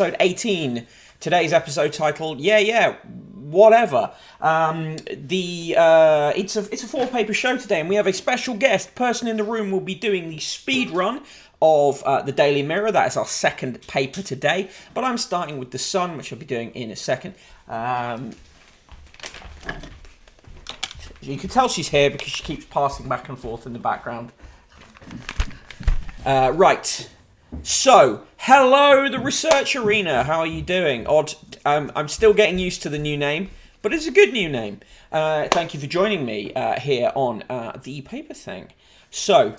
Episode 18. Today's episode titled whatever. It's a four-paper show today, and we have a special guest. Person in the room will be doing the speed run of the Daily Mirror. That is our second paper today, but I'm starting with the Sun, which I'll be doing in a second. You can tell she's here because she keeps passing back and forth in the background. Right. So, hello, the Research Arena. How are you doing? I'm still getting used to the new name, but it's a good new name. Thank you for joining me here on the paper thing. So,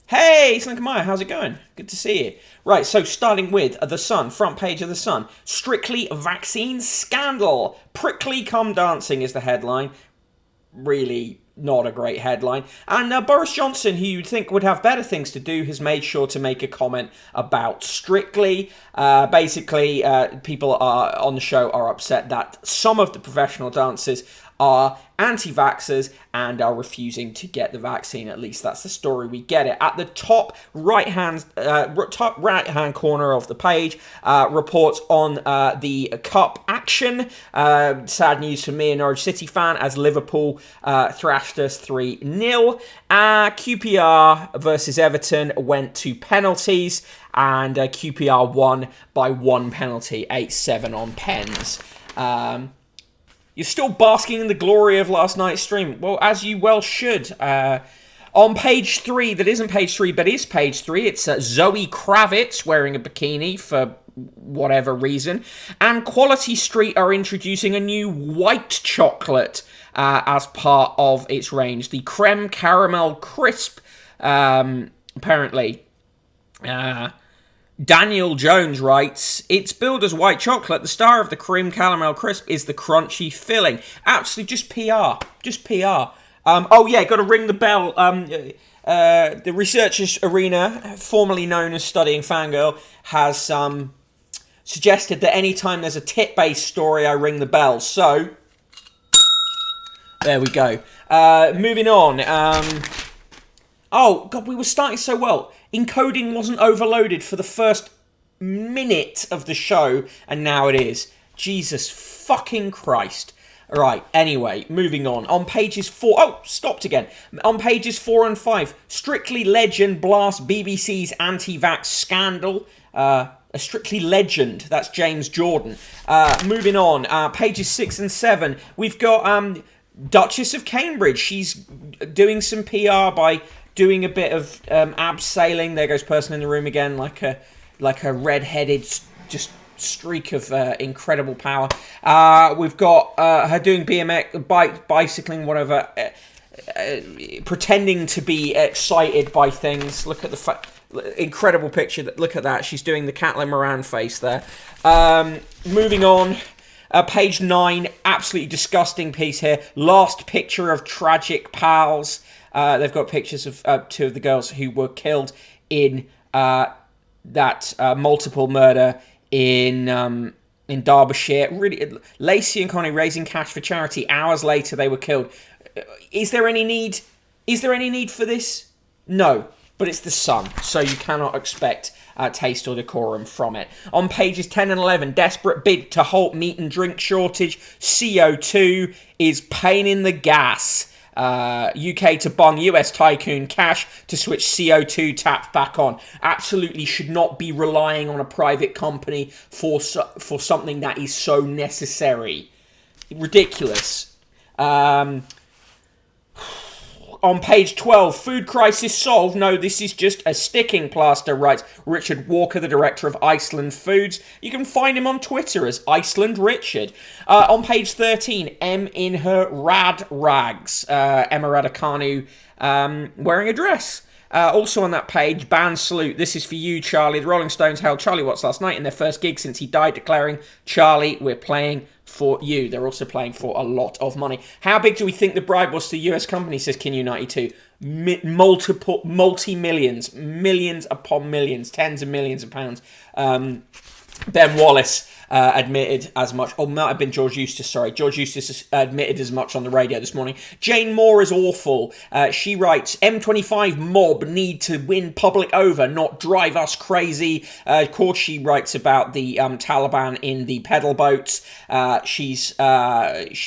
hey, Slinkamaya, how's it going? Good to see you. Right, so starting with the Sun, front page of the Sun. Strictly vaccine scandal. Prickly cum dancing is the headline. Really not a great headline. And Boris Johnson, who you'd think would have better things to do, has made sure to make a comment about Strictly. Basically, people on the show are upset that some of the professional dancers are anti-vaxxers and are refusing to get the vaccine. At least that's the story we get it. At the top right-hand corner of the page, reports on the Cup action. Sad news for me, a Norwich City fan, as Liverpool thrashed us 3-0. QPR versus Everton went to penalties, and QPR won by one penalty, 8-7 on pens. You're still basking in the glory of last night's stream. Well, as you well should. On page 3, that isn't page 3, but is page 3, it's Zoe Kravitz wearing a bikini for whatever reason. And Quality Street are introducing a new white chocolate as part of its range. The Creme Caramel Crisp, apparently. Daniel Jones writes, it's billed as white chocolate. The star of the cream caramel crisp is the crunchy filling. Absolutely just PR. Just PR. Got to ring the bell. The Researchers Arena, formerly known as Studying Fangirl, has suggested that anytime there's a tit-based story, I ring the bell. So, there we go. Moving on. Oh, God, we were starting so well. Encoding wasn't overloaded for the first minute of the show, and now it is. Jesus fucking Christ. Right, anyway, moving on. On pages 4... Oh, stopped again. On pages 4 and 5, Strictly Legend blasts BBC's anti-vax scandal. A Strictly Legend. That's James Jordan. Moving on. Pages 6 and 7, we've got Duchess of Cambridge. She's doing some PR by doing a bit of abseiling. There goes person in the room again, like a red-headed just streak of incredible power. We've got her doing BMX, bicycling, whatever, pretending to be excited by things. Look at the incredible picture. Look at that. She's doing the Caitlin Moran face there. Moving on. Page 9, absolutely disgusting piece here. Last picture of tragic pals. They've got pictures of two of the girls who were killed in that multiple murder in Derbyshire. Really, Lacey and Connie raising cash for charity. Hours later, they were killed. Is there any need? Is there any need for this? No, but it's the Sun, so you cannot expect taste or decorum from it. On pages 10 and 11, desperate bid to halt meat and drink shortage. CO2 is pain in the gas. UK to bung US tycoon cash to switch CO2 taps back on. Absolutely should not be relying on a private company for something that is so necessary. Ridiculous. On page 12, food crisis solved. No, this is just a sticking plaster, writes Richard Walker, the director of Iceland Foods. You can find him on Twitter as Iceland Richard. On page 13, M in her rad rags. Emma Raducanu wearing a dress. Also on that page, band salute. This is for you, Charlie. The Rolling Stones held Charlie Watts last night in their first gig since he died, declaring, Charlie, we're playing for you. They're also playing for a lot of money. How big do we think the bribe was to the US company, says Kin92? Multi-millions. Millions upon millions. Tens of millions of pounds. Ben Wallace admitted as much, or might have been George Eustace, sorry. George Eustace admitted as much on the radio this morning. Jane Moore is awful. She writes, M25 mob need to win public over, not drive us crazy. Of course, she writes about the Taliban in the pedal boats. She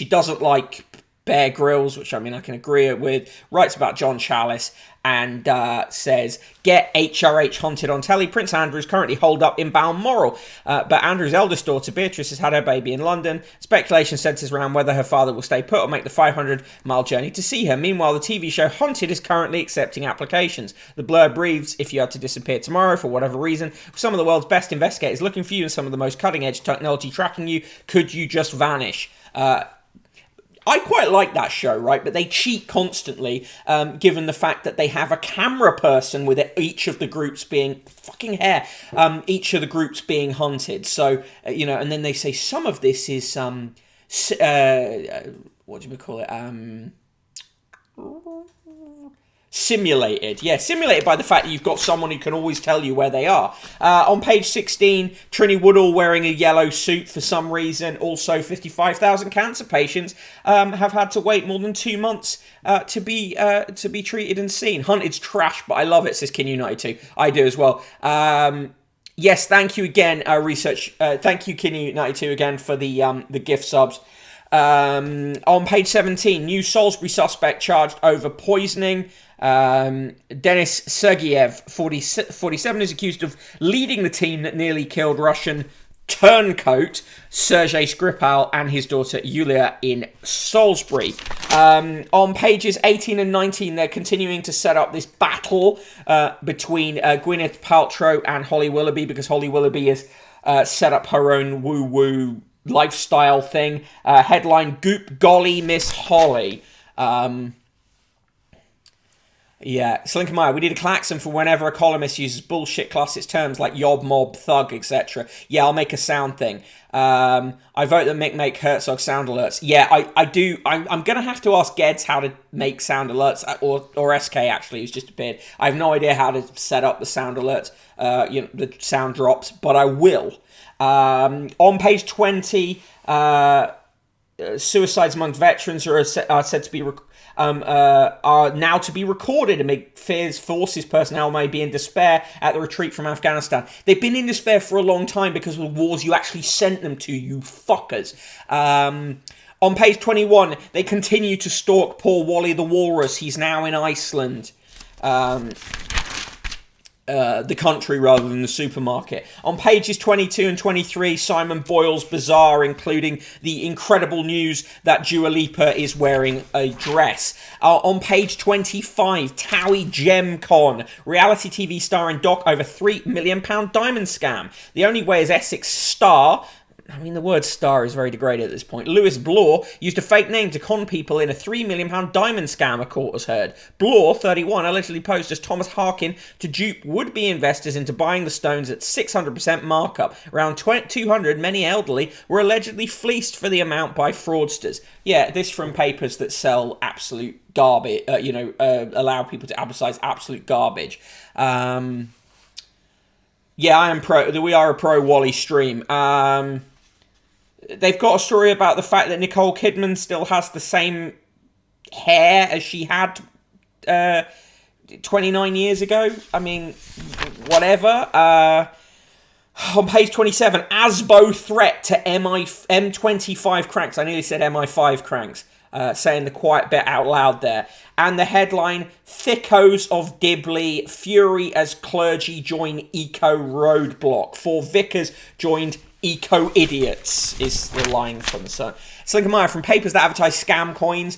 doesn't like Bear Grylls, which I mean I can agree with. Writes about John Chalice and says, get HRH hunted on telly. Prince Andrew's currently holed up in Balmoral. But Andrew's eldest daughter, Beatrice, has had her baby in London. Speculation centres around whether her father will stay put or make the 500-mile journey to see her. Meanwhile, the TV show Hunted is currently accepting applications. The blurb breathes, if you had to disappear tomorrow for whatever reason, some of the world's best investigators looking for you and some of the most cutting-edge technology tracking you, could you just vanish? I quite like that show, right? But they cheat constantly, given the fact that they have a camera person with each of the groups being each of the groups being hunted. So, and then they say some of this is what do we call it? Simulated. Yeah, simulated by the fact that you've got someone who can always tell you where they are. On page 16, Trinny Woodall wearing a yellow suit for some reason. Also, 55,000 cancer patients have had to wait more than 2 months to be treated and seen. Hunted's trash, but I love it, says Kin92. I do as well. Yes, thank you again, research. Thank you, Kin92, again for the gift subs. On page 17, new Salisbury suspect charged over poisoning. Denis Sergeyev, 47, is accused of leading the team that nearly killed Russian turncoat Sergei Skripal and his daughter Yulia in Salisbury. On pages 18 and 19, they're continuing to set up this battle between Gwyneth Paltrow and Holly Willoughby, because Holly Willoughby has set up her own woo-woo lifestyle thing. Headline, Goop Golly Miss Holly. Yeah, Slinkermeyer, we need a klaxon for whenever a columnist uses bullshit classist terms like yob, mob, thug, etc. Yeah, I'll make a sound thing. I vote that Mick make Herzog sound alerts. Yeah, I do. I'm going to have to ask Geds how to make sound alerts, or SK actually, who's just appeared. I have no idea how to set up the sound alerts, the sound drops, but I will. On page 20, suicides among veterans are said to be are now to be recorded amid fears forces personnel may be in despair at the retreat from Afghanistan. They've been in despair for a long time because of the wars you actually sent them to, you fuckers. On page 21, they continue to stalk poor Wally the Walrus. He's now in Iceland. The country rather than the supermarket. On pages 22 and 23, Simon Boyle's Bazaar, including the incredible news that Dua Lipa is wearing a dress. On page 25, Towie Gemcon, reality TV star and doc over £3 million diamond scam. The only way is Essex star, I mean, the word star is very degraded at this point. Lewis Blore used a fake name to con people in a £3 million diamond scam, a court has heard. Blore, 31, allegedly posed as Thomas Harkin to dupe would-be investors into buying the stones at 600% markup. Around 200, many elderly, were allegedly fleeced for the amount by fraudsters. Yeah, this from papers that sell absolute garbage, allow people to advertise absolute garbage. Yeah, we are a pro-Wally stream. They've got a story about the fact that Nicole Kidman still has the same hair as she had 29 years ago. I mean, whatever. On page 27, Asbo threat to M25 cranks. I nearly said MI5 cranks. Saying the quiet bit out loud there. And the headline, Thickos of Dibley, fury as clergy join eco roadblock. 4 vicars joined eco idiots, is the line from the Sun. Slinkermeyer, from papers that advertise scam coins,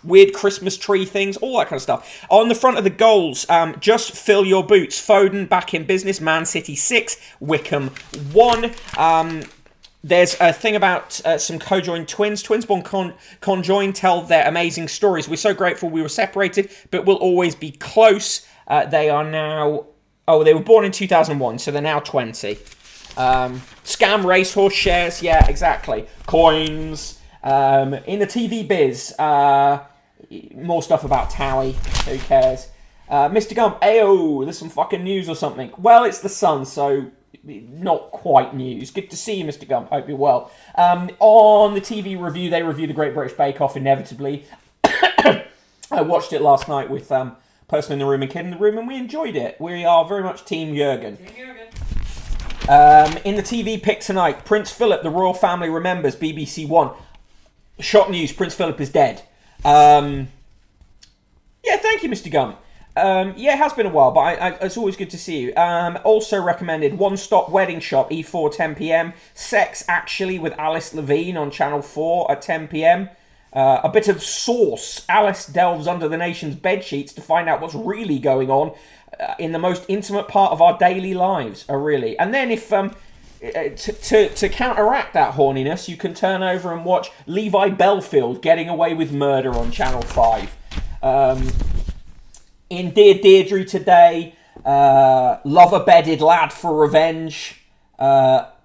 weird Christmas tree things, all that kind of stuff. On the front of the goals, just fill your boots. Foden back in business. Man City 6, Wickham 1. There's a thing about some co-joined twins. Twins born conjoined tell their amazing stories. We're so grateful we were separated, but we'll always be close. They are now... Oh, they were born in 2001, so they're now 20. Scam racehorse shares. Yeah, exactly. Coins. In the TV biz, more stuff about Towie. Who cares? Mr. Gump, ayo, there's some fucking news or something. Well, it's the Sun, so not quite news. Good to see you, Mr. Gump. Hope you're well. On the TV review, they review the Great British Bake Off inevitably. I watched it last night with person in the room and kid in the room, and we enjoyed it. We are very much Team Jurgen. In the TV pick tonight, Prince Philip, the royal family remembers, BBC One. Shock news, Prince Philip is dead. Yeah, thank you, Mr. Gump. Yeah, it has been a while, but it's always good to see you. Also recommended One Stop Wedding Shop, E4, 10 p.m. Sex Actually with Alice Levine on Channel 4 at 10 p.m. A bit of Sauce. Alice delves under the nation's bedsheets to find out what's really going on in the most intimate part of our daily lives. Really. And then if to counteract that horniness, you can turn over and watch Levi Belfield getting away with murder on Channel 5. In Dear Deirdre today, lover-bedded lad for revenge.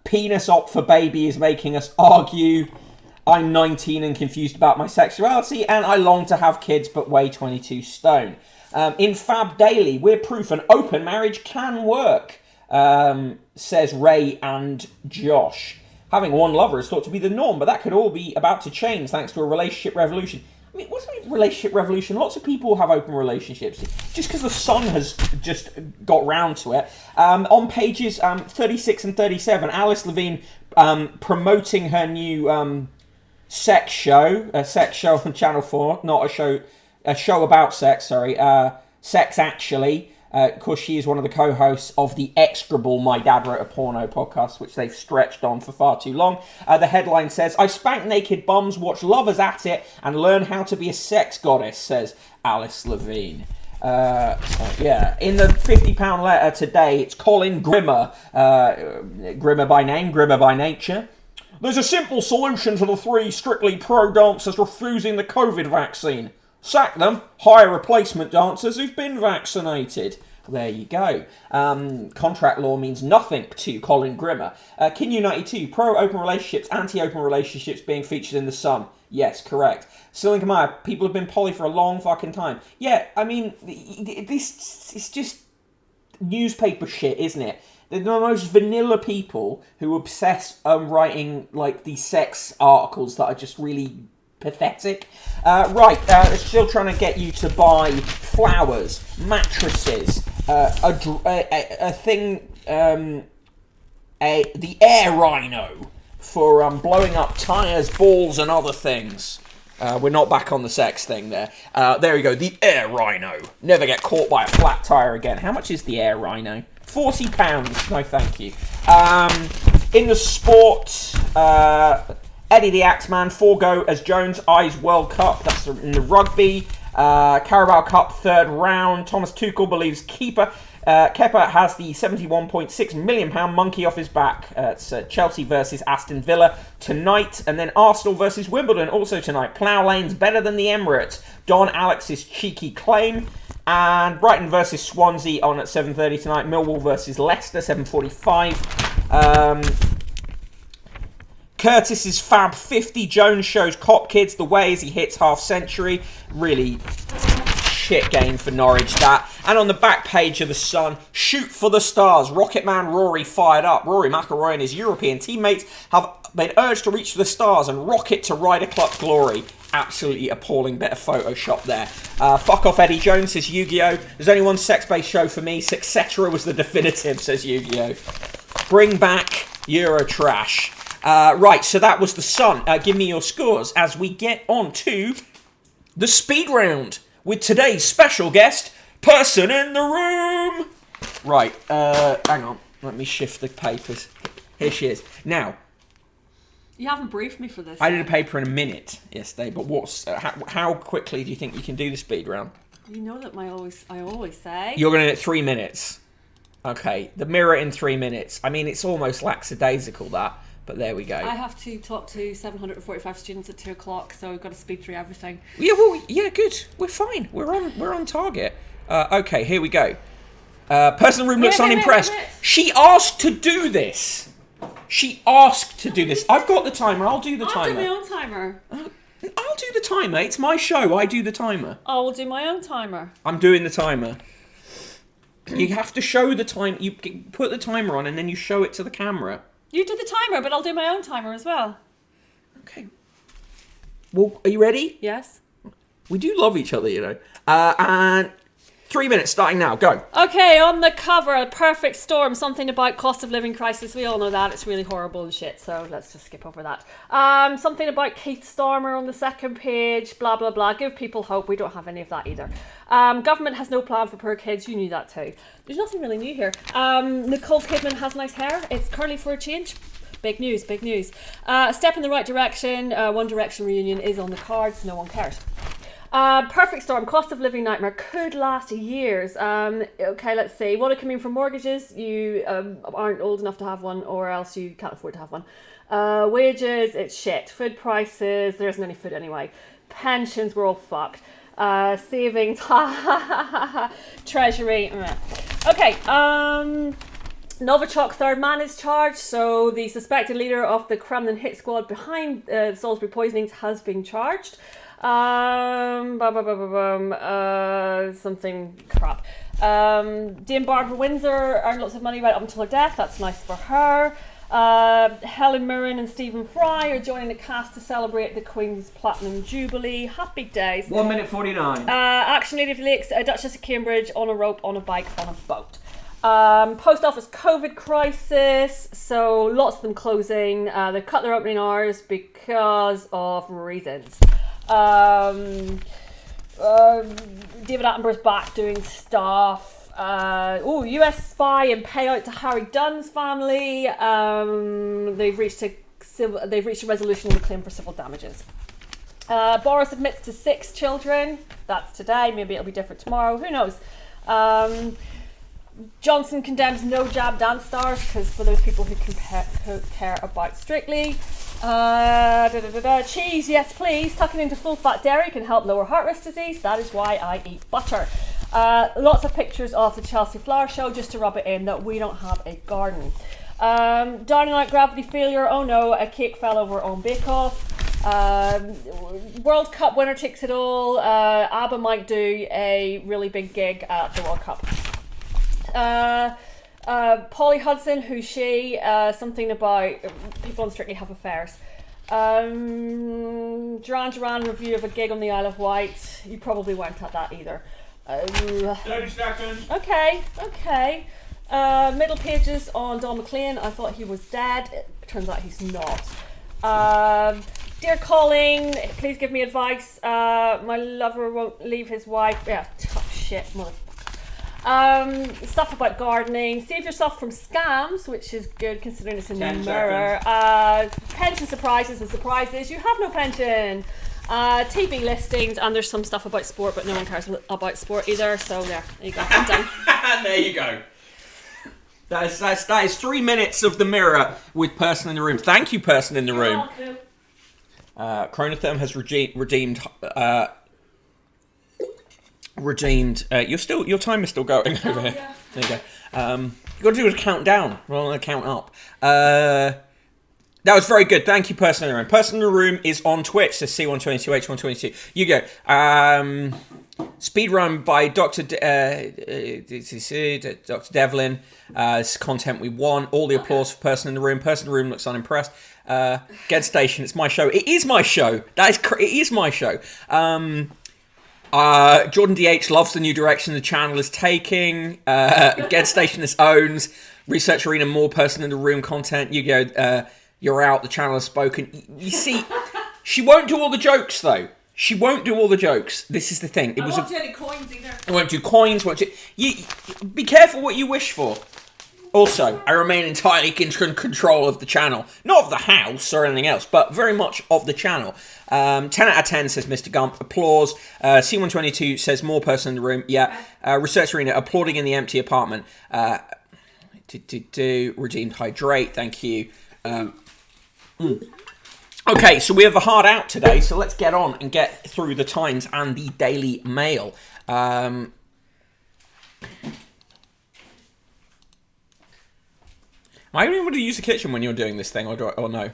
Penis op for baby is making us argue. I'm 19 and confused about my sexuality, and I long to have kids but weigh 22 stone. In Fab Daily, we're proof an open marriage can work, says Ray and Josh. Having one lover is thought to be the norm, but that could all be about to change thanks to a relationship revolution. I mean, what's a relationship revolution? Lots of people have open relationships. Just because the Sun has just got round to it. On pages 36 and 37, Alice Levine promoting her new sex show on Channel 4. Not a show about sex, sorry. Sex Actually. Of course, she is one of the co-hosts of the execrable My Dad Wrote a Porno podcast, which they've stretched on for far too long. The headline says, I spank naked bums, watch lovers at it, and learn how to be a sex goddess, says Alice Levine. Yeah, in the £50 letter today, it's Colin Grimmer. Grimmer by name, Grimmer by nature. There's a simple solution to the three strictly pro dancers refusing the COVID vaccine. Sack them, hire replacement dancers who've been vaccinated. There you go. Contract law means nothing to Colin Grimmer. Kin92, pro-open relationships, anti-open relationships being featured in The Sun. Yes, correct. Celine Kamaya, people have been poly for a long fucking time. Yeah, I mean, this is just newspaper shit, isn't it? They're the most vanilla people who obsess on writing, like, these sex articles that are just really pathetic. Still trying to get you to buy flowers, mattresses, a thing, the air rhino for blowing up tyres, balls and other things. We're not back on the sex thing there. There we go, the air rhino. Never get caught by a flat tyre again. How much is the air rhino? £40. No, thank you. In the sport, Eddie the Axeman, 4-go as Jones, Eyes World Cup. That's in the rugby. Carabao Cup, third round. Thomas Tuchel believes Kepa has the £71.6 million monkey off his back. It's Chelsea versus Aston Villa tonight. And then Arsenal versus Wimbledon also tonight. Plough Lane's better than the Emirates. Don Alex's cheeky claim. And Brighton versus Swansea on at 7:30 tonight. Millwall versus Leicester, 7:45. Curtis's Fab 50. Jones shows Cop Kids the way as he hits half century. Really shit game for Norwich, that. And on the back page of The Sun, shoot for the stars. Rocketman Rory fired up. Rory McIlroy and his European teammates have been urged to reach for the stars and rocket to Ryder Cup glory. Absolutely appalling bit of Photoshop there. Fuck off Eddie Jones, says Yu-Gi-Oh! There's only one sex-based show for me. Sexcetera was the definitive, says Yu-Gi-Oh! Bring back Eurotrash. Right, so that was The Sun. Give me your scores as we get on to the speed round with today's special guest, person in the room. Right, hang on. Let me shift the papers. Here she is. Now, you haven't briefed me for this. I did a paper in a minute yesterday, but how quickly do you think you can do the speed round? You know that I always say. You're going to do it 3 minutes. Okay, the mirror in 3 minutes. I mean, it's almost lackadaisical, that. But there we go. I have to talk to 745 students at 2 o'clock, so I've got to speed through everything. Yeah, well, yeah, good. We're fine. We're on target. Okay, here we go. Person in the room looks unimpressed. She asked to do this. She asked to do this. I've got the timer. I'll do the timer. I'll do my own timer. I'll do the timer. It's my show. I do the timer. I will do my own timer. I'm doing the timer. You have to show the time. You put the timer on and then you show it to the camera. You do the timer, but I'll do my own timer as well. Okay. Well, are you ready? Yes. We do love each other, you know. And 3 minutes starting now. Go. Okay, on the cover, A Perfect Storm, something about cost of living crisis. We all know that. It's really horrible and shit, so let's just skip over that. Something about Keith Starmer on the second page, blah, blah, blah. Give people hope. We don't have any of that either. Government has no plan for poor kids. You knew that too. There's nothing really new here. Nicole Kidman has nice hair. It's curly for a change. Big news, big news. A step in the right direction. One Direction reunion is on the cards. No one cares. Perfect Storm, cost of living nightmare, could last years. Okay, let's see. What it can mean for mortgages. You aren't old enough to have one, or else you can't afford to have one. Wages, it's shit. Food prices, there isn't any food anyway. Pensions, we're all fucked. Savings, treasury. Okay, Novichok, third man is charged. So the suspected leader of the Kremlin hit squad behind the Salisbury poisonings has been charged. Something crap. Dame Barbara Windsor earned lots of money right up until her death. That's nice for her. Helen Mirren and Stephen Fry are joining the cast to celebrate the Queen's Platinum Jubilee. Happy days. 1 minute 49. Action Lady of the Lakes, Duchess of Cambridge on a rope, on a bike, on a boat. Post office COVID crisis, so lots of them closing. They've cut their opening hours because of reasons. David Attenborough's back doing stuff. US spy and payout to Harry Dunn's family. They've reached a resolution on the claim for civil damages. Boris admits to 6 children. That's today. Maybe it'll be different tomorrow. Who knows? Johnson condemns no jab dance stars, because for those people who care about Strictly. Cheese, yes please. Tucking into full fat dairy can help lower heart risk disease. That is why I eat butter. Lots of pictures of the Chelsea Flower Show just to rub it in that we don't have a garden. Downing out gravity failure. Oh no, a cake fell over on Bake Off. World Cup winner takes it all. ABBA might do a really big gig at the World Cup. Polly Hudson, who's she? Something about people on Strictly have affairs. Duran Duran review of a gig on the Isle of Wight. You probably weren't at that either. 30 seconds. Okay. Middle pages on Don McLean. I thought he was dead. It turns out he's not. Dear Colleen, please give me advice. My lover won't leave his wife. Yeah, tough shit, motherfucker. Stuff about gardening. Save yourself from scams, which is good considering it's in the mirror. Pension surprises and surprises. You have no pension. TV listings, and there's some stuff about sport, but no one cares about sport either. So there you go. I'm done. There you go. That is 3 minutes of the mirror with Person in the Room. Thank you, Person in the Room. Chronotherm has redeemed. Your time is still going over here. Yeah. There you go. You've got to do a count down rather than a count up. That was very good. Thank you, Person in the Room. Person in the Room is on Twitch, so C122, H122. You go. Speedrun by Dr. Dr. Devlin. This is content we want. All the applause for Person in the Room. Person in the Room looks unimpressed. Get Station, it's my show. It is my show. It is my show. Jordan DH loves the new direction the channel is taking. Get Station this owns. Research Arena, more Person in the Room content. You go, you're out, the channel has spoken. You see, she won't do all the jokes though. She won't do all the jokes. This is the thing. I won't do any coins either. I won't do coins. Be careful what you wish for. Also, I remain entirely in control of the channel. Not of the house or anything else, but very much of the channel. 10 out of 10 says Mr. Gump. Applause. C122 says more Person in the Room. Yeah. Research Arena applauding in the empty apartment. Redeemed Hydrate. Thank you. Okay, so we have a hard out today, so let's get on and get through the Times and the Daily Mail. Am I able to use the kitchen when you're doing this thing, or no?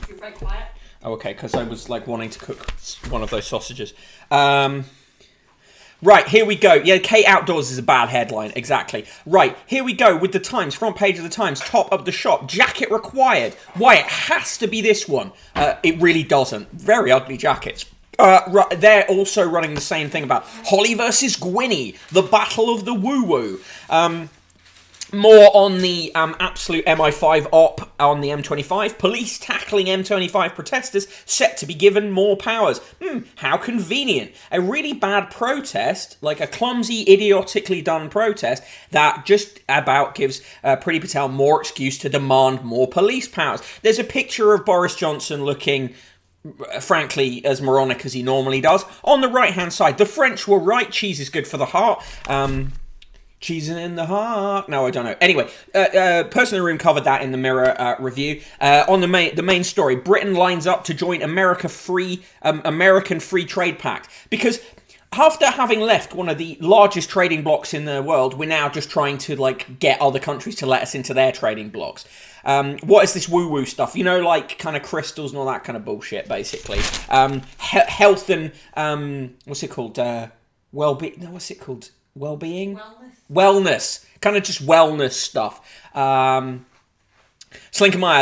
You're very quiet. Oh, okay, because I was like wanting to cook one of those sausages. One Right, here we go. Yeah, Kate outdoors is a bad headline, exactly. Right, here we go with the Times, front page of the Times, top of the shop, jacket required. Why, it has to be this one. It really doesn't. Very ugly jackets. They're also running the same thing about Holly versus Gwynny, the battle of the woo-woo. More on the absolute MI5 op on the M25. Police tackling M25 protesters set to be given more powers. How convenient. A really bad protest, like a clumsy, idiotically done protest, that just about gives Priti Patel more excuse to demand more police powers. There's a picture of Boris Johnson looking, frankly, as moronic as he normally does. On the right-hand side, the French were right. Cheese is good for the heart. Cheesing in the heart. No, I don't know. Anyway, person in the room covered that in the Mirror review. On the main story, Britain lines up to join American Free Trade Pact, because after having left one of the largest trading blocs in the world, we're now just trying to get other countries to let us into their trading blocs. What is this woo-woo stuff? You know, like kind of crystals and all that kind of bullshit, basically. Health and what's it called? Well-being. No, what's it called? Well-being? Wellness. Kind of just wellness stuff. Slinkermeyer,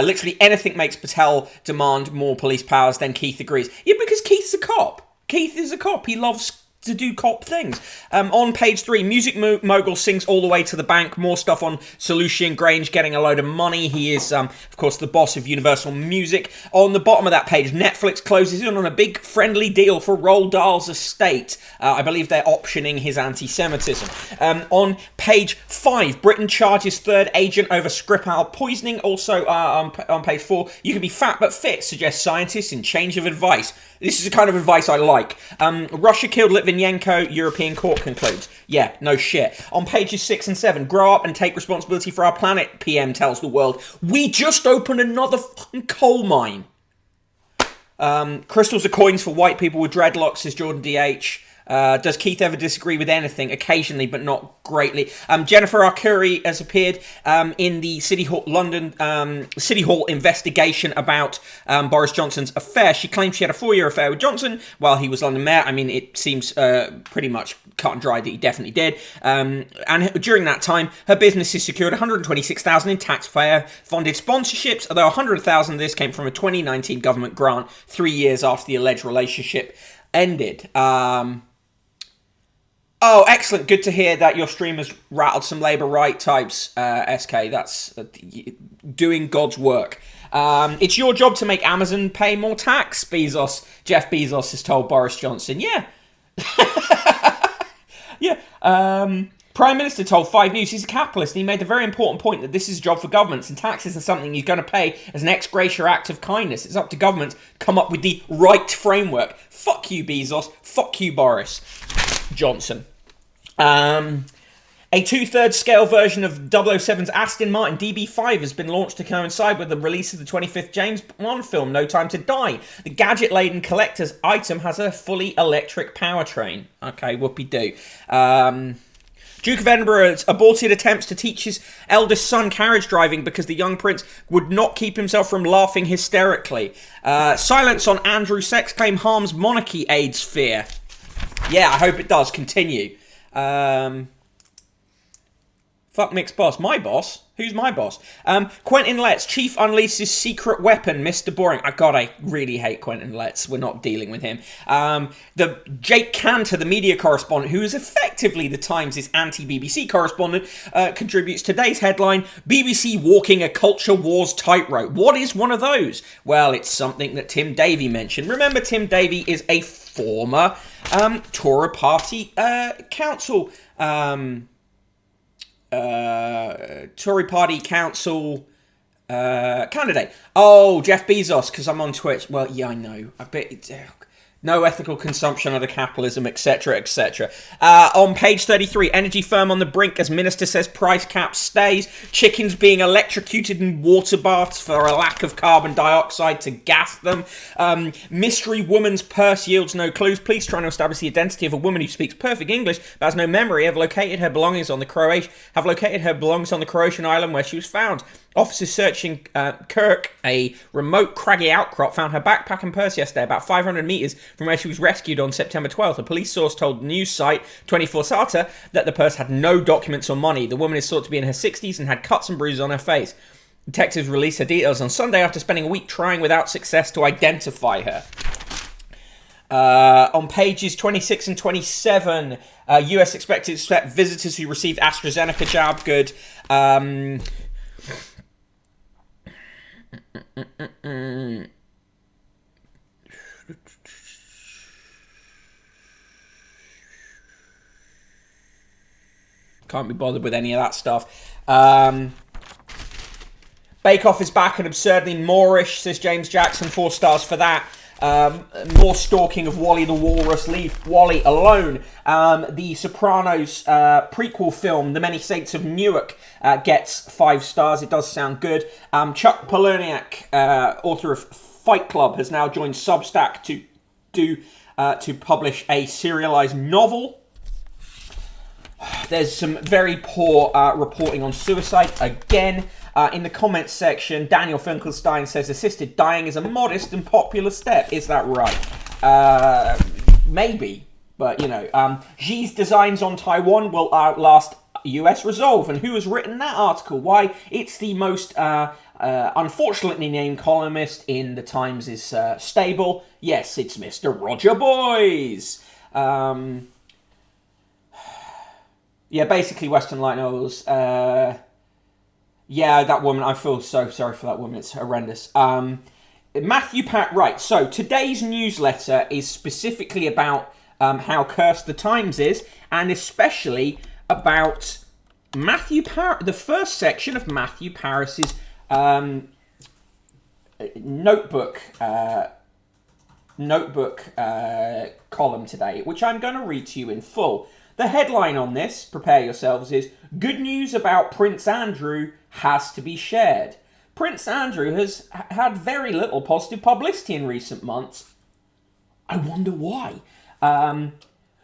literally anything makes Patel demand more police powers, then Keith agrees. Yeah, because Keith's a cop. Keith is a cop. He loves to do cop things. On page 3, music mogul sings all the way to the bank. More stuff on Sir Lucian Grange getting a load of money. He is, of course, the boss of Universal Music. On the bottom of that page, Netflix closes in on a big friendly deal for Roald Dahl's estate. I believe they're optioning his anti-Semitism. On page 5, Britain charges third agent over Skripal poisoning. Also, on page 4, you can be fat but fit, suggests scientists in change of advice. This is the kind of advice I like. Russia killed Litvinenko, European court concludes. Yeah, no shit. On pages 6 and 7, grow up and take responsibility for our planet, PM tells the world. We just opened another fucking coal mine. Crystals are coins for white people with dreadlocks, says Jordan DH. Does Keith ever disagree with anything? Occasionally, but not greatly. Jennifer Arcuri has appeared in the City Hall investigation about Boris Johnson's affair. She claims she had a 4-year affair with Johnson while he was London Mayor. I mean, it seems pretty much cut and dry that he definitely did. And during that time, her businesses secured $126,000 in taxpayer-funded sponsorships, although $100,000 of this came from a 2019 government grant 3 years after the alleged relationship ended. Oh, excellent. Good to hear that your stream has rattled some Labour right types, SK. That's doing God's work. It's your job to make Amazon pay more tax, Jeff Bezos has told Boris Johnson. Yeah. Yeah. Prime Minister told 5 News he's a capitalist, and he made the very important point that this is a job for governments, and tax isn't something he's going to pay as an ex gratia act of kindness. It's up to governments to come up with the right framework. Fuck you, Bezos. Fuck you, Boris Johnson. A 2/3 scale version of 007's Aston Martin DB5 has been launched to coincide with the release of the 25th James Bond film, No Time to Die. The gadget-laden collector's item has a fully electric powertrain. Okay, whoopee-doo. Duke of Edinburgh's aborted attempts to teach his eldest son carriage driving because the young prince would not keep himself from laughing hysterically. Silence on Andrew sex claim harms monarchy aids fear. Yeah, I hope it does. Continue. Fuck Mick's boss. My boss? Who's my boss? Quentin Letts, chief unleashes secret weapon, Mr. Boring. I really hate Quentin Letts. We're not dealing with him. The Jake Cantor, the media correspondent, who is effectively the Times' anti-BBC correspondent, contributes today's headline, BBC walking a culture wars tightrope. What is one of those? Well, it's something that Tim Davie mentioned. Remember, Tim Davie is a former Tory party council Tory party council candidate. Oh, Jeff Bezos, because I'm on Twitch. Well, yeah, I know. I bet it's no ethical consumption under capitalism, etc., etc. On page 33, energy firm on the brink as minister says price cap stays. Chickens being electrocuted in water baths for a lack of carbon dioxide to gas them. Mystery woman's purse yields no clues. Police trying to establish the identity of a woman who speaks perfect English but has no memory have located her belongings on the Croatian island where she was found. Officers searching Kirk, a remote craggy outcrop, found her backpack and purse yesterday about 500 metres from where she was rescued on September 12th. A police source told news site 24 SATA that the purse had no documents or money. The woman is thought to be in her 60s and had cuts and bruises on her face. Detectives released her details on Sunday after spending a week trying without success to identify her. On pages 26 and 27, US expected to expect visitors who received AstraZeneca jab. Good. Can't be bothered with any of that stuff. Bake Off is back and absurdly Moorish, says James Jackson. 4 stars for that. More stalking of Wally the Walrus. Leave Wally alone. The Sopranos prequel film, The Many Saints of Newark, gets 5 stars. It does sound good. Chuck Palahniuk, author of Fight Club, has now joined Substack to publish a serialized novel. There's some very poor reporting on suicide again. In the comments section, Daniel Finkelstein says assisted dying is a modest and popular step. Is that right? Maybe, but you know, Xi's designs on Taiwan will outlast US resolve. And who has written that article? Why, it's the most unfortunately named columnist in the Times is stable. Yes, it's Mr. Roger Boys. Yeah, basically Western light novels. Yeah, that woman, I feel so sorry for that woman. It's horrendous. Matthew Pat, right, so today's newsletter is specifically about how cursed the Times is, and especially about Matthew Paris, the first section of Matthew Paris's notebook column today, which I'm going to read to you in full. The headline on this, prepare yourselves, is "Good news about Prince Andrew has to be shared." Prince Andrew has had very little positive publicity in recent months. I wonder why.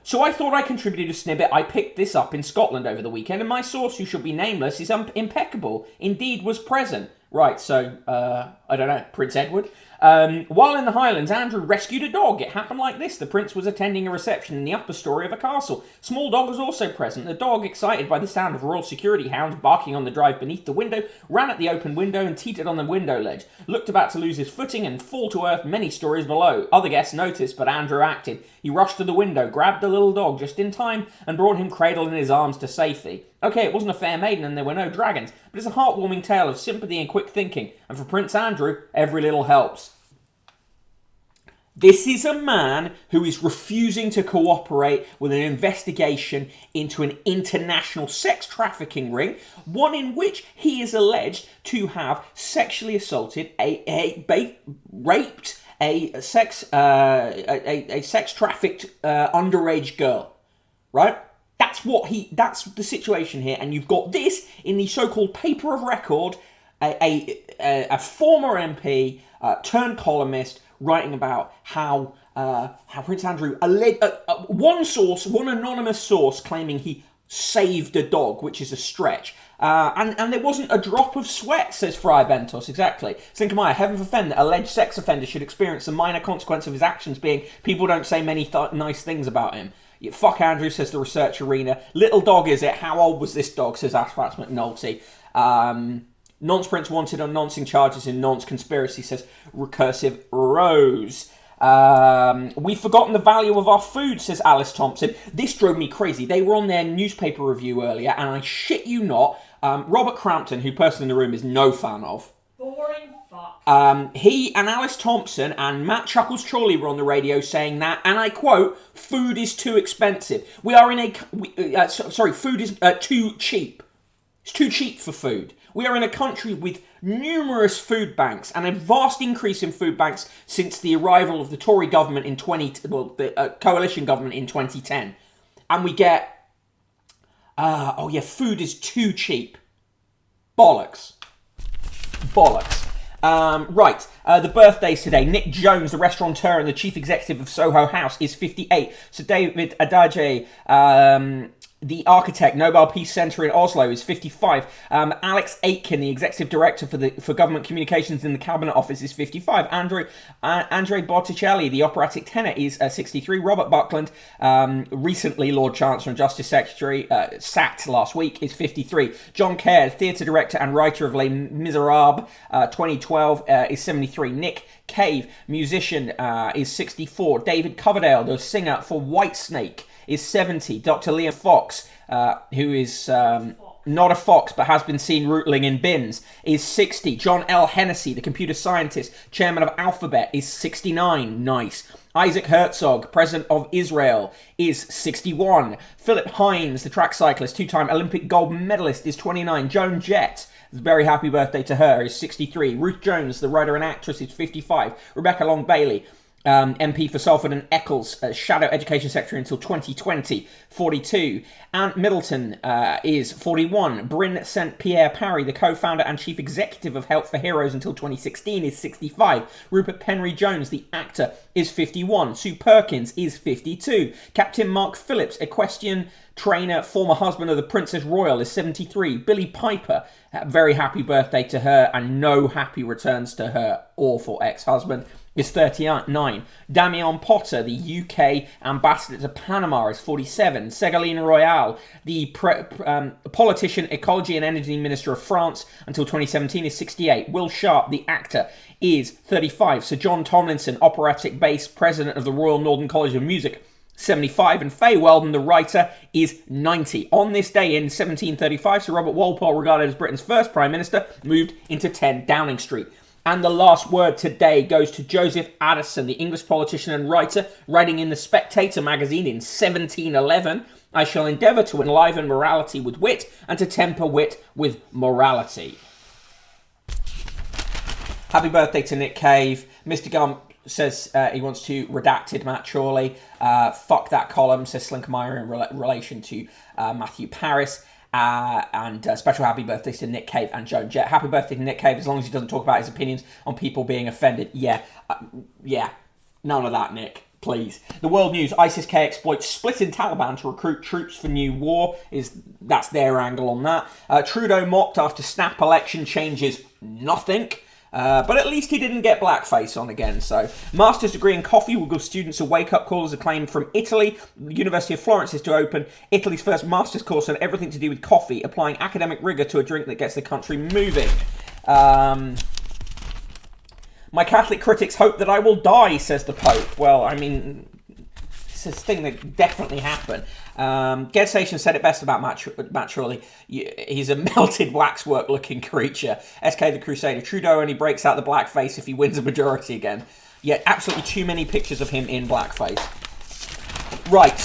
So I thought I contributed a snippet. I picked this up in Scotland over the weekend, and my source, who shall be nameless, is impeccable. Indeed was present. Right, so, I don't know, Prince Edward? While in the Highlands, Andrew rescued a dog. It happened like this. The prince was attending a reception in the upper story of a castle. Small dog was also present. The dog, excited by the sound of royal security hounds barking on the drive beneath the window, ran at the open window and teetered on the window ledge. Looked about to lose his footing and fall to earth many stories below. Other guests noticed, but Andrew acted. He rushed to the window, grabbed the little dog just in time, and brought him cradled in his arms to safety. Okay, it wasn't a fair maiden and there were no dragons, but it's a heartwarming tale of sympathy and quick thinking, and for Prince Andrew, every little helps. This is a man who is refusing to cooperate with an investigation into an international sex trafficking ring, one in which he is alleged to have sexually assaulted, raped a sex trafficked underage girl, right? That's the situation here, and you've got this in the so-called paper of record, a former MP turned columnist writing about how Prince Andrew one anonymous source claiming he saved a dog, which is a stretch. And there wasn't a drop of sweat, says Friar Bentos, exactly. Cinco Mayo, heaven forfend that alleged sex offender should experience the minor consequence of his actions being people don't say many nice things about him. Fuck Andrew, says the Research Arena. Little dog is it? How old was this dog, says Asphalt McNulty. Nonce Prince wanted on noncing charges in nonce conspiracy, says Recursive Rose. We've forgotten the value of our food, says Alice Thompson. This drove me crazy. They were on their newspaper review earlier, and I shit you not, Robert Crampton, who person in the room is no fan of. Boring fuck. He and Alice Thompson and Matt Chuckles Chorley were on the radio saying that, and I quote, "Food is too expensive. We are in food is too cheap. It's too cheap for food. We are in a country with numerous food banks and a vast increase in food banks since the arrival of the Tory government in the coalition government in 2010. And we get, food is too cheap. Bollocks. The birthdays today. Nick Jones, the restaurateur and the chief executive of Soho House, is 58. So David Adjaye, the architect, Nobel Peace Centre in Oslo, is 55. Alex Aitken, the executive director for government communications in the Cabinet Office, is 55. Andre Botticelli, the operatic tenor, is 63. Robert Buckland, recently Lord Chancellor and Justice Secretary, sacked last week, is 53. John Caird, theatre director and writer of Les Miserables, 2012, is 73. Nick Cave, musician, is 64. David Coverdale, the singer for Whitesnake, is 70. Dr. Liam Fox, who is not a fox but has been seen rootling in bins, is 60. John L. Hennessy, the computer scientist, chairman of Alphabet, is 69. Nice. Isaac Herzog, president of Israel, is 61. Philip Hines, the track cyclist, two-time Olympic gold medalist, is 29. Joan Jett, very happy birthday to her, is 63. Ruth Jones, the writer and actress, is 55. Rebecca Long Bailey, MP for Salford and Eccles, Shadow Education Secretary until 2020, 42. Ant Middleton is 41. Bryn St. Pierre Parry, the co-founder and chief executive of Help for Heroes until 2016, is 65. Rupert Penry Jones, the actor, is 51. Sue Perkins is 52. Captain Mark Phillips, equestrian trainer, former husband of the Princess Royal, is 73. Billie Piper, very happy birthday to her and no happy returns to her awful ex-husband, is 39. Damian Potter, the UK ambassador to Panama, is 47. Ségolène Royal, the politician, ecology and energy minister of France until 2017, is 68. Will Sharp, the actor, is 35. Sir John Tomlinson, operatic bass president of the Royal Northern College of Music, 75. And Fay Weldon, the writer, is 90. On this day in 1735, Sir Robert Walpole, regarded as Britain's first Prime Minister, moved into 10 Downing Street. And the last word today goes to Joseph Addison, the English politician and writer, writing in the Spectator magazine in 1711, "I shall endeavour to enliven morality with wit, and to temper wit with morality." Happy birthday to Nick Cave. Mr. Gump says he wants to redacted Matt Chorley. Fuck that column, says Slinkermeyer in relation to Matthew Paris. And special happy birthdays to Nick Cave and Joan Jett. Happy birthday to Nick Cave, as long as he doesn't talk about his opinions on people being offended. Yeah, none of that, Nick, please. The world news: ISIS-K exploits split in Taliban to recruit troops for new war. That's their angle on that. Trudeau mocked after snap election changes nothing. But at least he didn't get blackface on again, so. Master's degree in coffee will give students a wake-up call as acclaimed from Italy. The University of Florence is to open Italy's first master's course on everything to do with coffee, applying academic rigour to a drink that gets the country moving. My Catholic critics hope that I will die, says the Pope. Well, I mean, it's a thing that definitely happened. Get Station said it best about Matt Chorley. He's a melted waxwork looking creature. SK the Crusader. Trudeau only breaks out the blackface if he wins a majority again. Yet absolutely too many pictures of him in blackface. Right.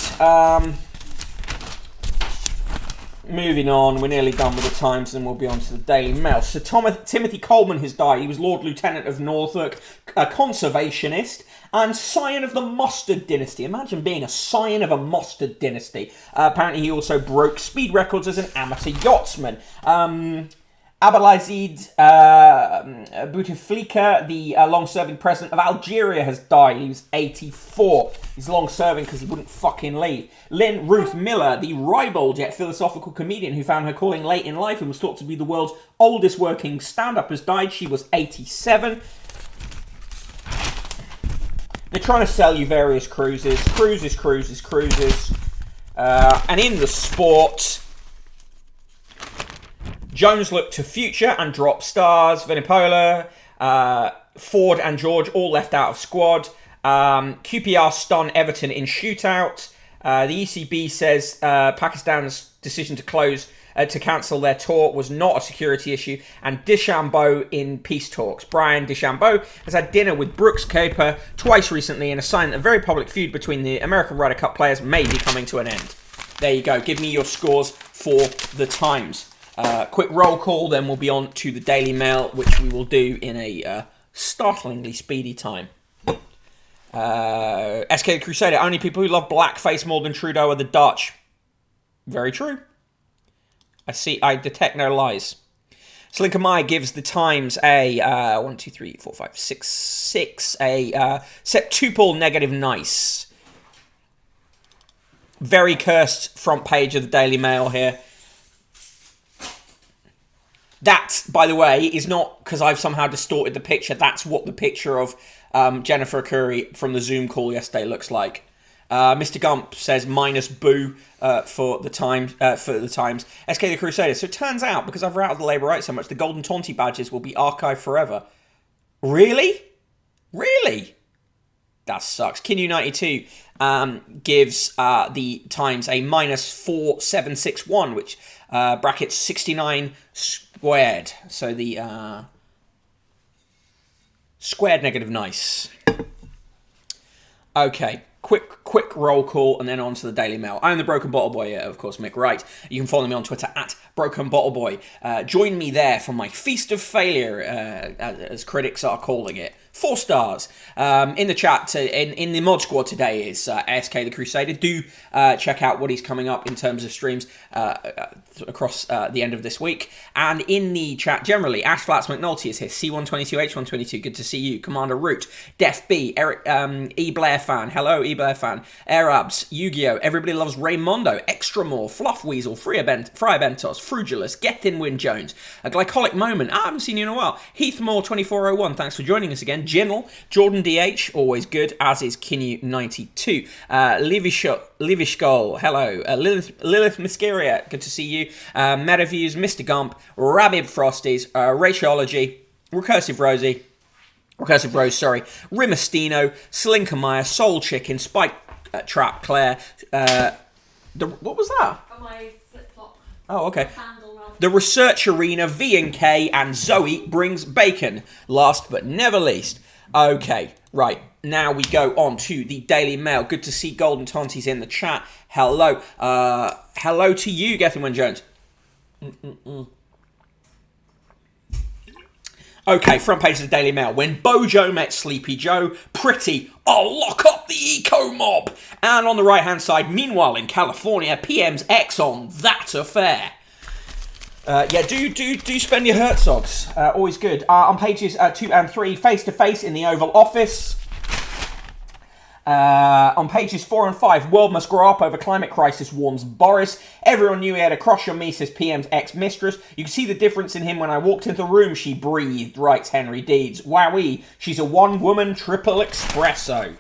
Moving on, we're nearly done with the Times and we'll be on to the Daily Mail. Sir Timothy Coleman has died. He was Lord Lieutenant of Norfolk, a conservationist, and scion of the Mustard Dynasty. Imagine being a scion of a Mustard Dynasty. Apparently he also broke speed records as an amateur yachtsman. Abdelaziz Bouteflika, the long-serving president of Algeria, has died. He was 84. He's long-serving because he wouldn't fucking leave. Lynn Ruth Miller, the ribald yet philosophical comedian who found her calling late in life and was thought to be the world's oldest working stand-up, has died. She was 87. They're trying to sell you various cruises. Cruises. And in the sport, Jones looked to future and dropped stars. Venipola, Ford and George all left out of squad. QPR stun Everton in shootout. The ECB says Pakistan's decision to cancel their tour was not a security issue. And DeChambeau in peace talks. Brian DeChambeau has had dinner with Brooks Koepka twice recently in a sign that a very public feud between the American Ryder Cup players may be coming to an end. There you go. Give me your scores for the Times. Quick roll call, then we'll be on to the Daily Mail, which we will do in a startlingly speedy time. SK the Crusader, only people who love blackface more than Trudeau are the Dutch. Very true. I detect no lies. Slinkermeyer gives the Times a 1, 2, 3, 4, 5, 6, a septuple negative nice. Very cursed front page of the Daily Mail here. That, by the way, is not because I've somehow distorted the picture. That's what the picture of Jennifer Curry from the Zoom call yesterday looks like. Mr. Gump says minus boo for the Times. SK the Crusader. So it turns out, because I've routed the Labour right so much, the Golden Taunty badges will be archived forever. Really? Really? That sucks. Kinu92 gives the Times a minus 4761, which brackets 69 squared. So the squared negative nice. Okay. Quick roll call and then on to the Daily Mail. I'm the Broken Bottle Boy, of course, Mick Wright. You can follow me on Twitter at Broken Bottle Boy. Join me there for my Feast of Failure, as critics are calling it. 4 stars. In the chat, in the mod squad today is SK the Crusader. Do check out what he's coming up in terms of streams across the end of this week. And in the chat generally, Ash Flats McNulty is here. C122, H122, good to see you. Commander Root, Def B, Eric, E Blair fan, hello E Blair fan, Arabs, Yu-Gi-Oh, Everybody Loves Raymondo, Extra More, Fluff Weasel, Friar Bentos, Frugulus, Get In Win Jones, A Glycolic Moment, I haven't seen you in a while, Heathmore 2401, thanks for joining us again, Jinnel, Jordan DH, always good, as is Kinu92, Livishgol, hello, Lilith Myskeria, good to see you, Metaviews, Mr. Gump, Rabid Frosties, Rachology, Recursive Rose, Rimastino, Slinkermeyer, Soul Chicken, Spike Trap, Claire, what was that? My flip-flop. Oh, okay. The Research Arena, V&K, and Zoe brings bacon. Last but never least. Okay, right. Now we go on to the Daily Mail. Good to see Golden Tonties in the chat. Hello. Hello to you, Gethin Jones. Okay, front page of the Daily Mail. When Bojo met Sleepy Joe, pretty, I'll lock up the eco mob. And on the right-hand side, meanwhile in California, PM's ex on that affair. Do spend your Herzogs. Always good. On pages 2 and 3, face-to-face in the Oval Office. On pages 4 and 5, world must grow up over climate crisis, warns Boris. Everyone knew he had a crush on me, says PM's ex-mistress. You can see the difference in him when I walked into the room, she breathed, writes Henry Deeds. Wowee, she's a one-woman triple espresso.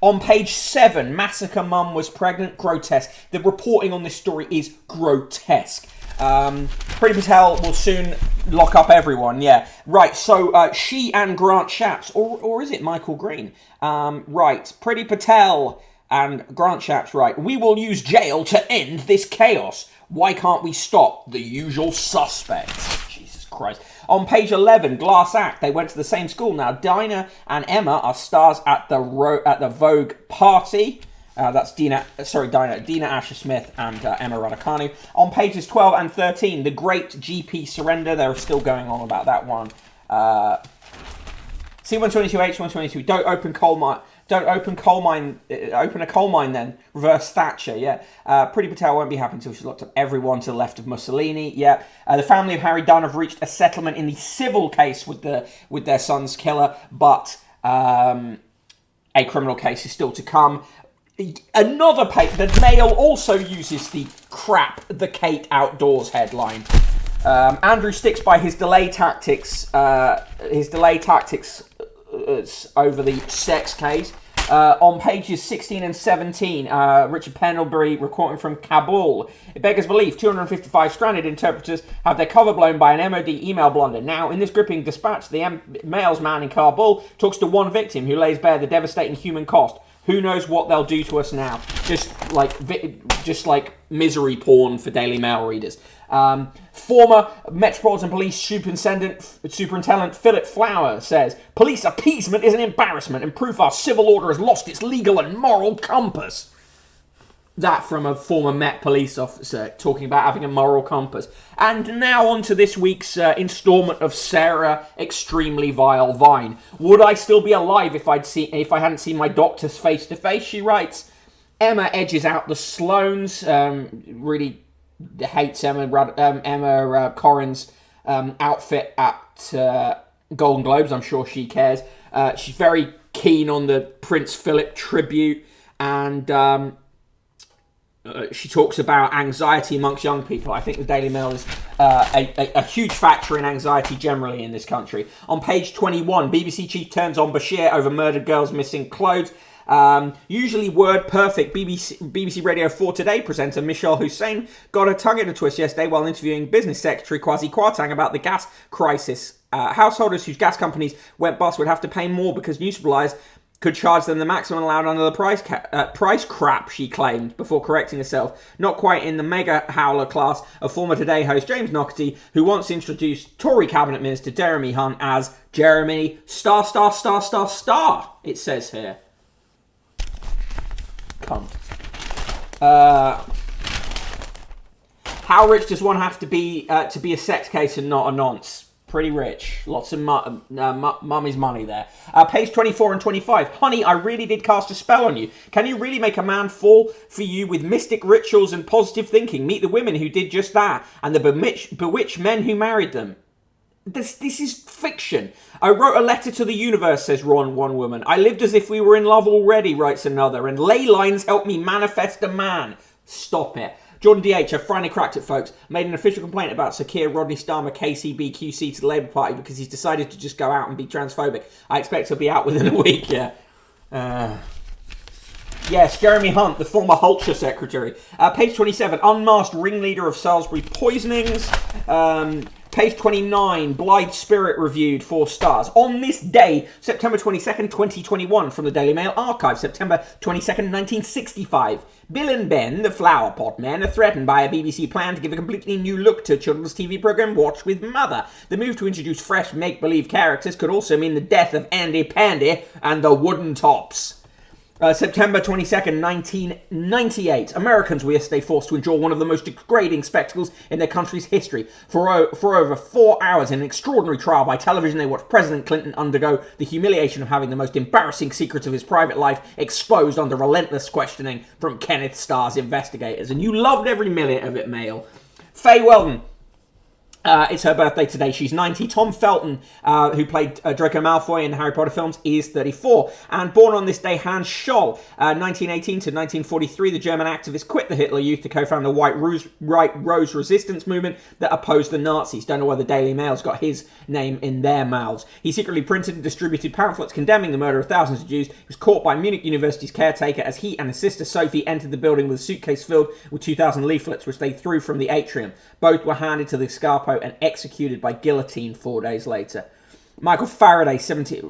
On page 7, Massacre Mum was pregnant, grotesque. The reporting on this story is grotesque. Pretty Patel will soon lock up everyone, yeah. Right, so she and Grant Shapps, or is it Michael Green? Right, Pretty Patel and Grant Shapps, right. We will use jail to end this chaos. Why can't we stop the usual suspects? Jesus Christ. On page 11, Glass Act, they went to the same school. Now, Dinah and Emma are stars at the Vogue party. That's Dina Asher Smith and Emma Raducanu. On pages 12 and 13, the Great GP Surrender. They're still going on about that one. C122, H122. Don't open coal mine. Open a coal mine then. Reverse Thatcher, yeah. Pretty Patel won't be happy until she's locked up everyone to the left of Mussolini, yeah. The family of Harry Dunn have reached a settlement in the civil case with their son's killer, but a criminal case is still to come. Another page, the Mail also uses the Kate Outdoors headline. Andrew sticks by his delay tactics over the sex case. On pages 16 and 17, Richard Pendlebury reporting from Kabul. It beggars belief, 255 stranded interpreters have their cover blown by an MOD email blunder. Now, in this gripping dispatch, the Mail's man in Kabul talks to one victim who lays bare the devastating human cost. Who knows what they'll do to us now? Just like misery porn for Daily Mail readers. Former Metropolitan Police Superintendent Philip Flower says, police appeasement is an embarrassment and proof our civil order has lost its legal and moral compass. That from a former Met police officer talking about having a moral compass. And now on to this week's instalment of Sarah Extremely Vile Vine. Would I still be alive if I hadn't seen my doctors face to face? She writes. Emma edges out the Sloanes. Really hates Emma Corrin's outfit at Golden Globes. I'm sure she cares. She's very keen on the Prince Philip tribute. and she talks about anxiety amongst young people. I think the Daily Mail is a huge factor in anxiety generally in this country. On page 21, BBC chief turns on Bashir over murdered girls missing clothes. Usually word perfect BBC Radio 4 Today presenter Michelle Hussein got her tongue in a twist yesterday while interviewing Business Secretary Kwasi Kwarteng about the gas crisis. Householders whose gas companies went bust would have to pay more because new suppliers could charge them the maximum allowed under the price crap, she claimed, before correcting herself. Not quite in the mega howler class of former Today host James Docherty, who once introduced Tory Cabinet Minister Jeremy Hunt as Jeremy star, it says here. Cunt. How rich does one have to be a sex case and not a nonce? Pretty rich. Lots of mummy's money there. Page 24 and 25. Honey, I really did cast a spell on you. Can you really make a man fall for you with mystic rituals and positive thinking? Meet the women who did just that, and the bewitched men who married them. This is fiction. I wrote a letter to the universe, says one woman. I lived as if we were in love already, writes another, and ley lines helped me manifest a man. Stop it. Jordan DH, I've finally cracked it, folks, made an official complaint about Sakir Rodney Starmer KCBQC to the Labour Party because he's decided to just go out and be transphobic. I expect he'll be out within a week, yeah. Yes, Jeremy Hunt, the former Hulcher secretary. Page 27, unmasked ringleader of Salisbury poisonings. Page 29, Blythe Spirit reviewed, 4 stars. On this day, September 22nd, 2021, from the Daily Mail archive, September 22nd, 1965. Bill and Ben, the flower pot men, are threatened by a BBC plan to give a completely new look to a children's TV programme Watch with Mother. The move to introduce fresh make-believe characters could also mean the death of Andy Pandy and the Wooden Tops. September 22nd, 1998. Americans were yesterday forced to endure one of the most degrading spectacles in their country's history. For over 4 hours in an extraordinary trial by television, they watched President Clinton undergo the humiliation of having the most embarrassing secrets of his private life exposed under relentless questioning from Kenneth Starr's investigators. And you loved every minute of it, Mail. Faye Weldon. It's her birthday today. She's 90. Tom Felton, who played Draco Malfoy in the Harry Potter films, is 34. And born on this day, Hans Scholl, 1918 to 1943, the German activist quit the Hitler Youth to co-found the White Rose Resistance movement that opposed the Nazis. Don't know why the Daily Mail's got his name in their mouths. He secretly printed and distributed pamphlets condemning the murder of thousands of Jews. He was caught by Munich University's caretaker as he and his sister Sophie entered the building with a suitcase filled with 2,000 leaflets, which they threw from the atrium. Both were handed to the Gestapo and executed by guillotine 4 days later. Michael Faraday, 70,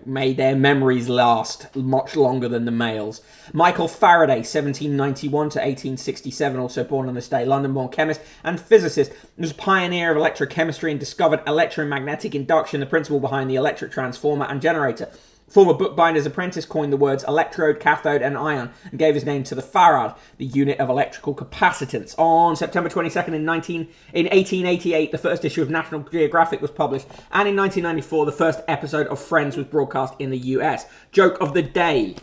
may their memories last much longer than the Mail's. Michael Faraday, 1791 to 1867, also born on this day, London-born chemist and physicist, was a pioneer of electrochemistry and discovered electromagnetic induction, the principle behind the electric transformer and generator. Former bookbinder's apprentice coined the words electrode, cathode, and ion and gave his name to the farad, the unit of electrical capacitance. On September 22nd in 1888, the first issue of National Geographic was published, and in 1994, the first episode of Friends was broadcast in the US. Joke of the day.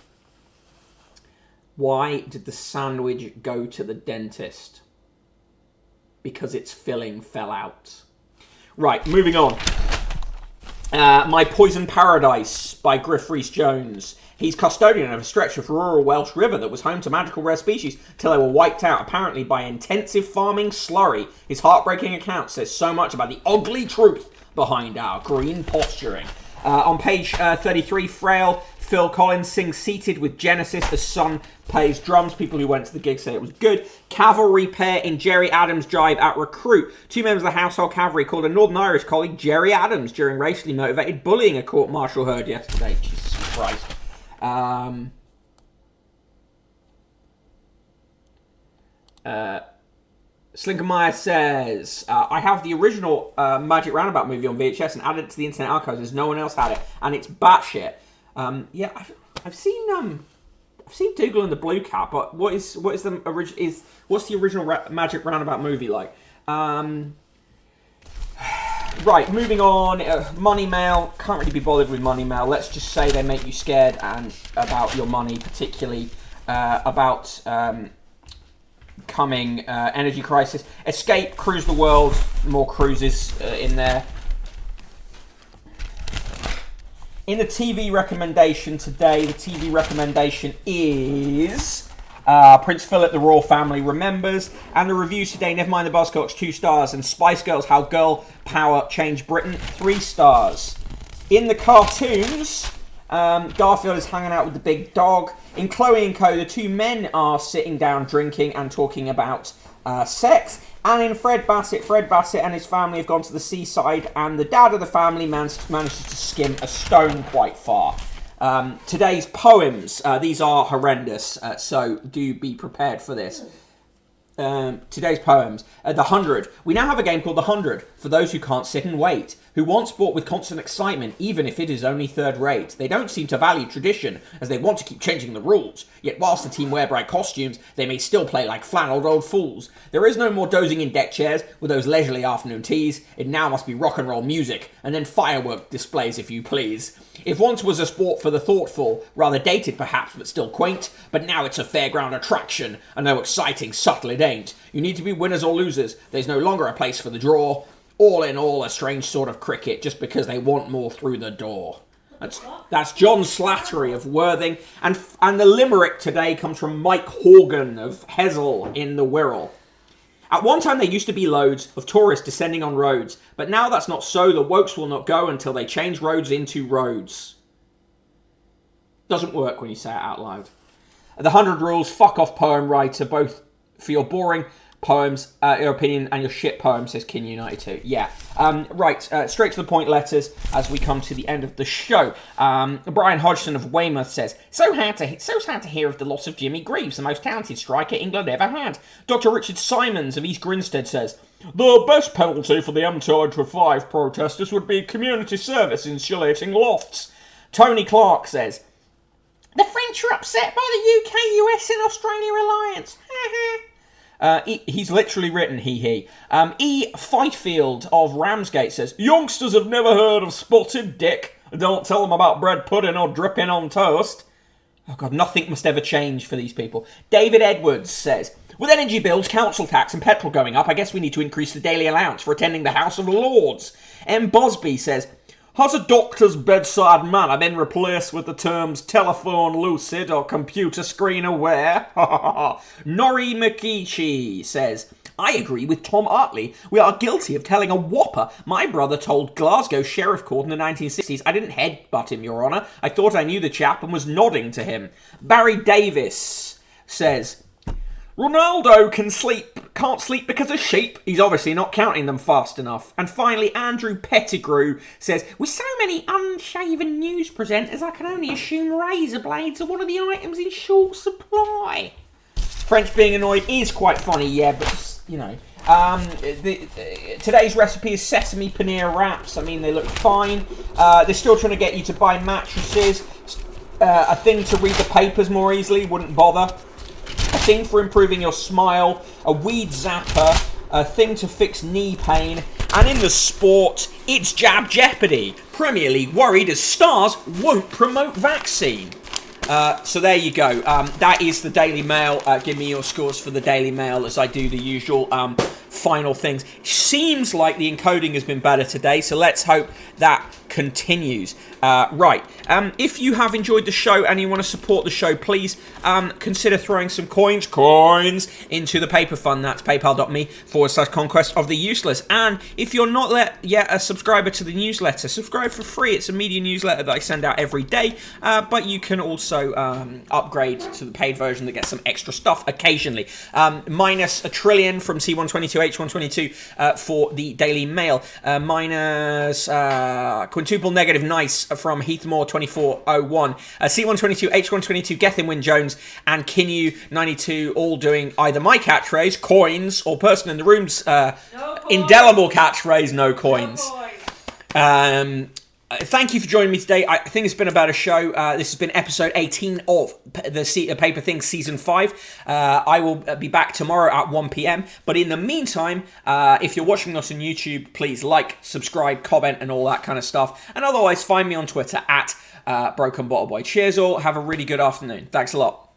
Why did the sandwich go to the dentist? Because its filling fell out. Right, moving on. My Poison Paradise by Griff Rhys-Jones. He's custodian of a stretch of rural Welsh river that was home to magical rare species till they were wiped out, apparently by intensive farming slurry. His heartbreaking account says so much about the ugly truth behind our green posturing. On page 33, Frail Phil Collins sings Seated with Genesis. The son plays drums. People who went to the gig say it was good. Cavalry pair in Jerry Adams' jibe at Recruit. 2 members of the household cavalry called a Northern Irish colleague Jerry Adams during racially motivated bullying, a court-martial heard yesterday. Jesus Christ. Slinkermeyer says, I have the original Magic Roundabout movie on VHS and added it to the Internet Archives as no one else had it, and it's batshit. Yeah, I've seen Dougal and the Blue Cat, but what's the original Magic Roundabout movie like? Right, moving on. Money Mail. Can't really be bothered with Money Mail. Let's just say they make you scared and about your money, particularly about coming energy crisis. Escape, Cruise the World. More cruises in there. In the TV recommendation today, the TV recommendation is Prince Philip, The Royal Family Remembers. And the reviews today, never mind the Buzzcocks, 2 stars. And Spice Girls, How Girl Power Changed Britain, 3 stars. In the cartoons, Garfield is hanging out with the big dog. In Chloe and Co, the 2 men are sitting down drinking and talking about sex. And in Fred Bassett and his family have gone to the seaside, and the dad of the family manages to skim a stone quite far. Today's poems, these are horrendous, so do be prepared for this. Today's poems. The 100. We now have a game called The 100, for those who can't sit and wait, who want sport with constant excitement, even if it is only third rate. They don't seem to value tradition, as they want to keep changing the rules. Yet whilst the team wear bright costumes, they may still play like flannelled old fools. There is no more dozing in deck chairs with those leisurely afternoon teas. It now must be rock and roll music, and then firework displays if you please. If once was a sport for the thoughtful, rather dated perhaps, but still quaint, but now it's a fairground attraction, and though exciting, subtle it ain't. You need to be winners or losers, there's no longer a place for the draw. All in all, a strange sort of cricket, just because they want more through the door. That's John Slattery of Worthing, and the limerick today comes from Mike Horgan of Hessel in the Wirral. At one time there used to be loads of tourists descending on roads, but now that's not so. The wokes will not go until they change roads into roads. Doesn't work when you say it out loud. The 100 rules, fuck off poem writer, both for your boring poems, your opinion, and your shit poem, says Kin92. Yeah. Right, straight to the point letters as we come to the end of the show. Brian Hodgson of Weymouth says, so sad to hear of the loss of Jimmy Greaves, the most talented striker England ever had. Dr Richard Simons of East Grinstead says, the best penalty for the M205 protesters would be community service insulating lofts. Tony Clark says, the French are upset by the UK, US and Australia alliance. He's literally written he. E. Fifield of Ramsgate says, youngsters have never heard of Spotted Dick. Don't tell them about bread pudding or dripping on toast. Oh God, nothing must ever change for these people. David Edwards says, with energy bills, council tax and petrol going up, I guess we need to increase the daily allowance for attending the House of Lords. M. Bosby says, has a doctor's bedside manner been replaced with the terms telephone lucid or computer screen aware? Nori Makichi says, I agree with Tom Artley. We are guilty of telling a whopper. My brother told Glasgow Sheriff Court in the 1960s, I didn't headbutt him, Your Honour. I thought I knew the chap and was nodding to him. Barry Davis says, Ronaldo can't sleep because of sheep. He's obviously not counting them fast enough. And finally, Andrew Pettigrew says, with so many unshaven news presenters, I can only assume razor blades are one of the items in short supply. French being annoyed is quite funny, yeah, but, you know. Today's recipe is sesame paneer wraps. I mean, they look fine. They're still trying to get you to buy mattresses. A thing to read the papers more easily, wouldn't bother. A thing for improving your smile, a weed zapper, a thing to fix knee pain, and in the sport, it's Jab Jeopardy. Premier League worried as stars won't promote vaccine. So there you go. That is the Daily Mail. Give me your scores for the Daily Mail as I do the usual final things. Seems like the encoding has been better today, so let's hope that continues. Right. If you have enjoyed the show and you want to support the show, please consider throwing some coins into the paper fund. That's paypal.me/conquest of the useless. And if you're not yet a subscriber to the newsletter, subscribe for free. It's a media newsletter that I send out every day, but you can also upgrade to the paid version that gets some extra stuff occasionally. Minus a trillion from C122, H122 for the Daily Mail. Minus quintuple negative nice from Heathmore 2401. C122, H122, Gethin Wyn Jones, and Kinu92 all doing either my catchphrase, coins, or person in the room's indelible catchphrase, no coins. Thank you for joining me today. I think it's been about a show. This has been episode 18 of the Paper Things Season 5. I will be back tomorrow at 1 p.m. But in the meantime, if you're watching us on YouTube, please like, subscribe, comment, and all that kind of stuff. And otherwise, find me on Twitter at Broken Bottle Boy. Cheers all. Have a really good afternoon. Thanks a lot.